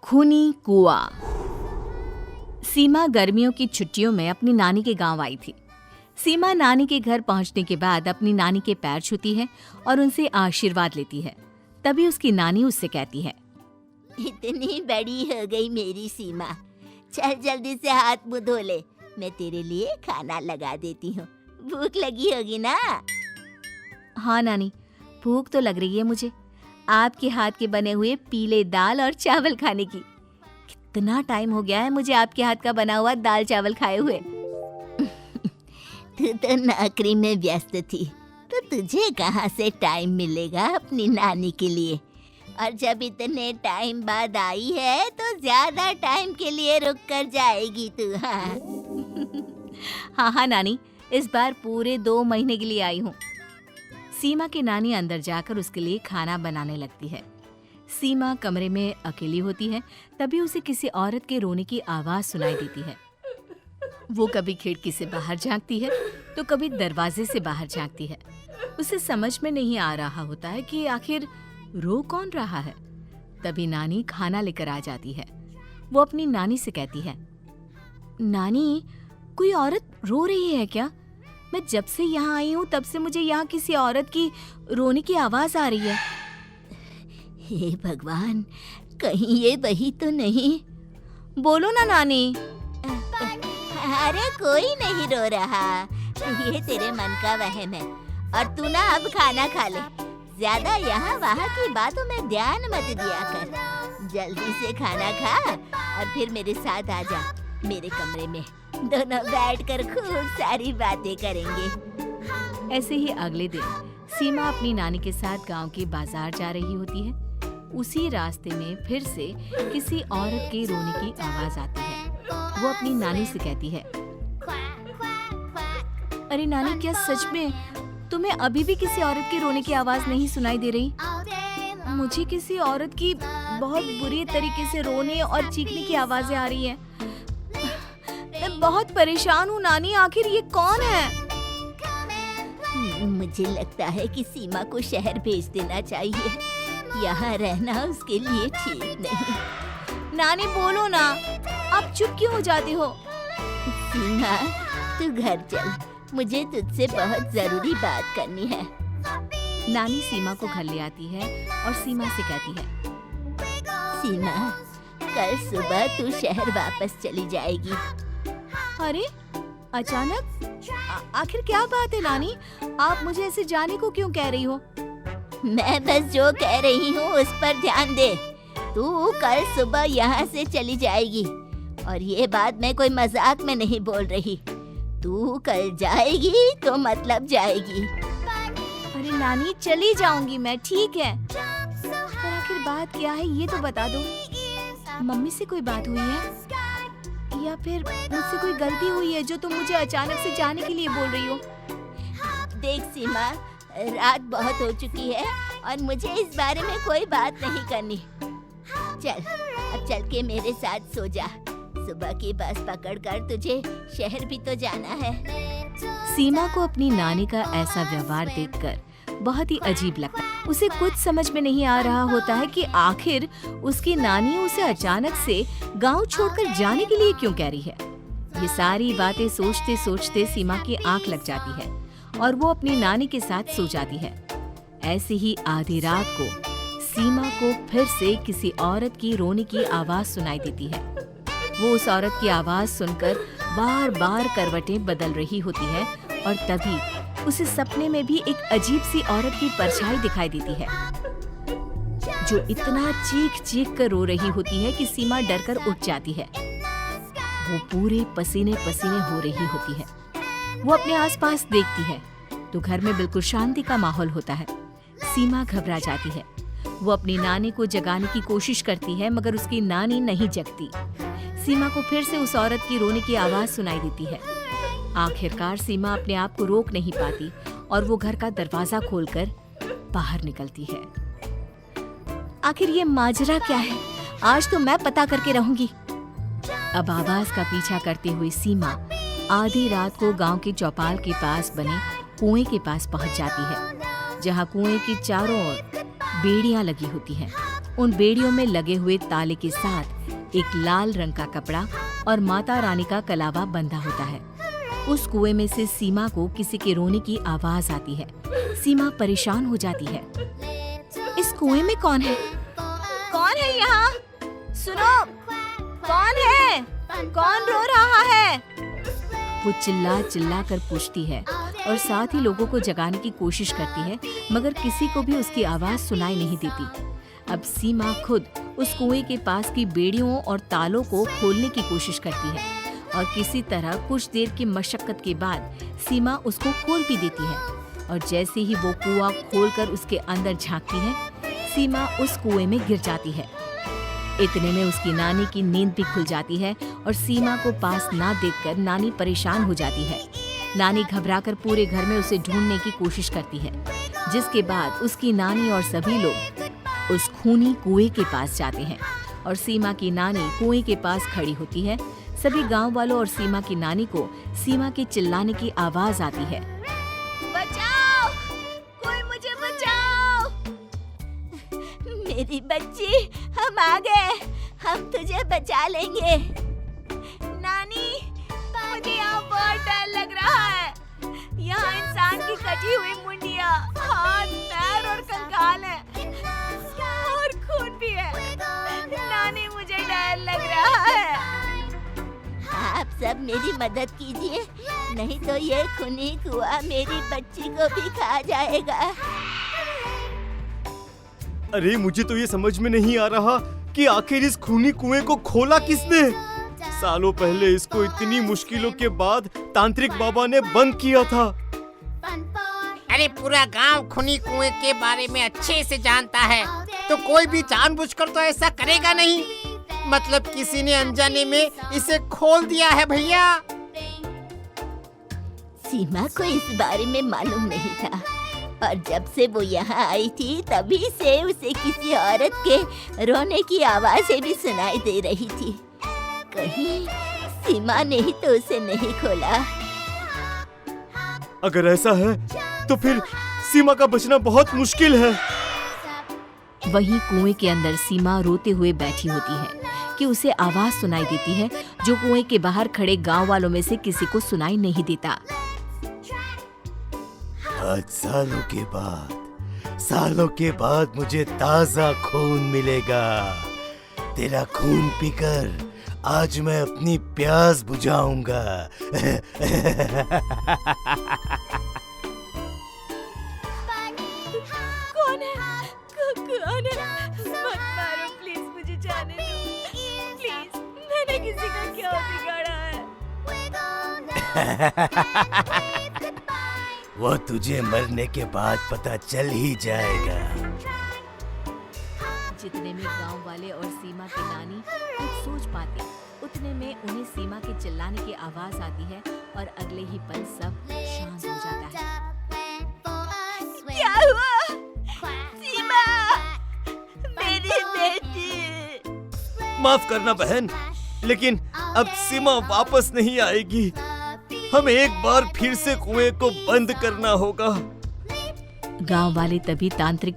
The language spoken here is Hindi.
खूनी कुआं। सीमा गर्मियों की छुट्टियों में अपनी नानी के गांव आई थी। सीमा नानी के घर पहुंचने के बाद अपनी नानी के पैर छूती है और उनसे आशीर्वाद लेती है। तभी उसकी नानी उससे कहती है, इतनी बड़ी हो गई मेरी सीमा, चल जल्दी से हाथ मुंह धो ले, मैं तेरे लिए खाना लगा देती हूँ। भूख लगी होगी ना? हाँ नानी, भूख तो लग रही है मुझे, आपके हाथ के बने हुए पीले दाल और चावल खाने की। कितना टाइम हो गया है मुझे आपके हाथ का बना हुआ दाल चावल खाए हुए। तू तो नौकरी में व्यस्त थी, तो तुझे कहाँ से टाइम मिलेगा अपनी नानी के लिए? और जब इतने टाइम बाद आई है तो ज्यादा टाइम के लिए रुक कर जाएगी तू। हाँ नानी, इस बार पूरे 2 महीने के लिए आई हूँ। सीमा की नानी अंदर जाकर उसके लिए खाना बनाने लगती है। सीमा कमरे में अकेली होती है, तभी उसे किसी औरत के रोने की आवाज सुनाई देती है। वो कभी खिड़की से बाहर झांकती है तो कभी दरवाजे से बाहर झांकती है। उसे समझ में नहीं आ रहा होता है कि आखिर रो कौन रहा है। तभी नानी खाना लेकर आ जाती है। वो अपनी नानी से कहती है, नानी, कोई औरत रो रही है क्या? मैं जब से यहाँ आई हूँ तब से मुझे यहाँ किसी औरत की रोने की आवाज आ रही है। हे भगवान, कहीं ये वही तो नहीं? बोलो ना नानी। अरे कोई नहीं रो रहा, ये तेरे मन का वहम है। और तू ना अब खाना खा ले, ज्यादा यहाँ वहाँ की बातों में ध्यान मत दिया कर। जल्दी से खाना खा और फिर मेरे साथ आ जा मेरे कमरे में, दोनों बैठकर खूब सारी बातें करेंगे। ऐसे ही अगले दिन सीमा अपनी नानी के साथ गांव के बाजार जा रही होती है। उसी रास्ते में फिर से किसी औरत के रोने की आवाज आती है। वो अपनी नानी से कहती है, अरे नानी, क्या सच में तुम्हें अभी भी किसी औरत के रोने की आवाज नहीं सुनाई दे रही? मुझे किसी औरत की बहुत बुरी तरीके से रोने और चीखने की आवाजें आ रही हैं। मैं बहुत परेशान हूँ नानी, आखिर ये कौन है? मुझे लगता है कि सीमा को शहर भेज देना चाहिए, यहाँ रहना उसके लिए ठीक नहीं। नानी बोलो ना, आप चुप क्यों हो जाती हो? सीमा, तू घर चल, मुझे तुझसे बहुत जरूरी बात करनी है। नानी सीमा को घर ले आती है और सीमा से कहती है, सीमा, कल सुबह तू शहर वापस चली जाएगी। अरे अचानक? आखिर क्या बात है नानी, आप मुझे ऐसे जाने को क्यों कह रही हो? मैं बस जो कह रही हूँ उस पर ध्यान दे। तू कल सुबह यहाँ से चली जाएगी, और ये बात मैं कोई मजाक में नहीं बोल रही। तू कल जाएगी तो मतलब जाएगी। अरे नानी, चली जाऊंगी मैं, ठीक है, पर आखिर बात क्या है ये तो बता दो। मम्मी से कोई बात हुई है या फिर मुझसे कोई गलती हुई है जो तुम मुझे अचानक से जाने के लिए बोल रही हो? देख सीमा, रात बहुत हो चुकी है और मुझे इस बारे में कोई बात नहीं करनी। चल, अब चल के मेरे साथ सो जा। सुबह की बस पकड़कर तुझे शहर भी तो जाना है। सीमा को अपनी नानी का ऐसा व्यवहार देखकर बहुत ही अजीब लगता। उसे कुछ समझ में नहीं आ रहा होता है कि आखिर उसकी नानी उसे अचानक से गांव छोड़कर जाने के लिए क्यों कह रही है। ये सारी बातें सोचते सोचते सीमा की आंख लग जाती है और वो अपनी नानी के साथ सो जाती है। ऐसी ही आधी रात को सीमा को फिर से किसी औरत की रोने की आवाज सुनाई देती है। वो उस औरत की आवाज सुनकर बार बार करवटें बदल रही होती है और तभी उसे सपने में भी एक अजीब सी औरत की परछाई दिखाई देती है, जो इतना चीख चीख कर रो रही होती है कि सीमा डरकर उठ जाती है। वो पूरे पसीने पसीने हो रही होती है। वो अपने आसपास देखती है तो घर में बिल्कुल शांति का माहौल होता है। सीमा घबरा जाती है। वो अपनी नानी को जगाने की कोशिश करती है, मगर उसकी नानी नहीं जगती। सीमा को फिर से उस औरत की रोने की आवाज सुनाई देती है। आखिरकार सीमा अपने आप को रोक नहीं पाती और वो घर का दरवाजा खोलकर बाहर निकलती है। आखिर ये माजरा क्या है? आज तो मैं पता करके रहूंगी। अब आवाज का पीछा करते हुए सीमा आधी रात को गांव के चौपाल के पास बने कुएं के पास पहुंच जाती है, जहां कुएं की चारों ओर बेड़ियां लगी होती हैं। उन बेड़ियों में लगे हुए ताले के साथ एक लाल रंग का कपड़ा और माता रानी का कलावा बंधा होता है। उस कुएं में से सीमा को किसी के रोने की आवाज आती है। सीमा परेशान हो जाती है। इस कुएं में कौन है? कौन है यहाँ? सुनो, कौन है? कौन रो रहा है? वो चिल्ला चिल्ला कर पूछती है और साथ ही लोगों को जगाने की कोशिश करती है, मगर किसी को भी उसकी आवाज सुनाई नहीं देती। अब सीमा खुद उस कुएं के पास की बेड़ियों और तालों को खोलने की कोशिश करती है और किसी तरह कुछ देर की मशक्कत के बाद सीमा उसको खोल भी देती है। और जैसे ही वो कुआं खोलकर उसके अंदर झांकती है, सीमा उस कुएं में गिर जाती है। इतने में उसकी नानी की नींद भी खुल जाती है और सीमा को पास ना देखकर नानी परेशान हो जाती है। नानी घबराकर पूरे घर में उसे ढूंढने की कोशिश करती है, जिसके बाद उसकी नानी और सभी लोग उस खूनी कुएं के पास जाते हैं और सीमा की नानी कुएं के पास खड़ी होती है। सभी गांव वालों और सीमा की नानी को सीमा के चिल्लाने की आवाज आती है। बचाओ! कोई मुझे बचाओ! मेरी बच्ची, हम आ गए। हम तुझे बचा लेंगे। नानी, मुझे यहाँ बहुत डर लग रहा है। यहाँ इंसान की कटी हुई मुंडिया, हाथ, पैर और कंकाल है और खून भी है। नानी, मुझे डर लग रहा है। आप सब मेरी मदद कीजिए, नहीं तो ये खूनी कुआं मेरी बच्ची को भी खा जाएगा। अरे मुझे तो ये समझ में नहीं आ रहा कि आखिर इस खूनी कुएं को खोला किसने। सालों पहले इसको इतनी मुश्किलों के बाद तांत्रिक बाबा ने बंद किया था। अरे पूरा गांव खूनी कुएं के बारे में अच्छे से जानता है, तो कोई भी जानबूझकर तो ऐसा करेगा नहीं। मतलब किसी ने अनजाने में इसे खोल दिया है भैया। सीमा को इस बारे में मालूम नहीं था और जब से वो यहाँ आई थी तभी से उसे किसी औरत के रोने की आवाजें भी सुनाई दे रही थी। कहीं सीमा ने ही तो उसे नहीं खोला। अगर ऐसा है तो फिर सीमा का बचना बहुत मुश्किल है। वहीं कुएं के अंदर सीमा रोते हुए बैठी होती है कि उसे आवाज सुनाई देती है, जो कुएं के बाहर खड़े गांव वालों में से किसी को सुनाई नहीं देता। आज सालों के बाद मुझे ताजा खून मिलेगा। तेरा खून पीकर आज मैं अपनी प्यास बुझाऊंगा। कौन है? मत मारो प्लीज, मुझे जाने दो प्लीज। मैंने किसी का क्या बिगाड़ा है? वो तुझे मरने के बाद पता चल ही जाएगा। जितने में गांव वाले और सीमा की नानी कुछ सोच पाते, उतने में उन्हें सीमा के चिल्लाने की आवाज आती है और अगले ही पल सब शांत हो जाता है। क्या हुआ? सीमा, मेरी बेटी। माफ करना बहन, लेकिन अब सीमा वापस नहीं आएगी। हमें एक बार फिर से कुएं को बंद करना होगा। गांव वाले तभी तांत्रिक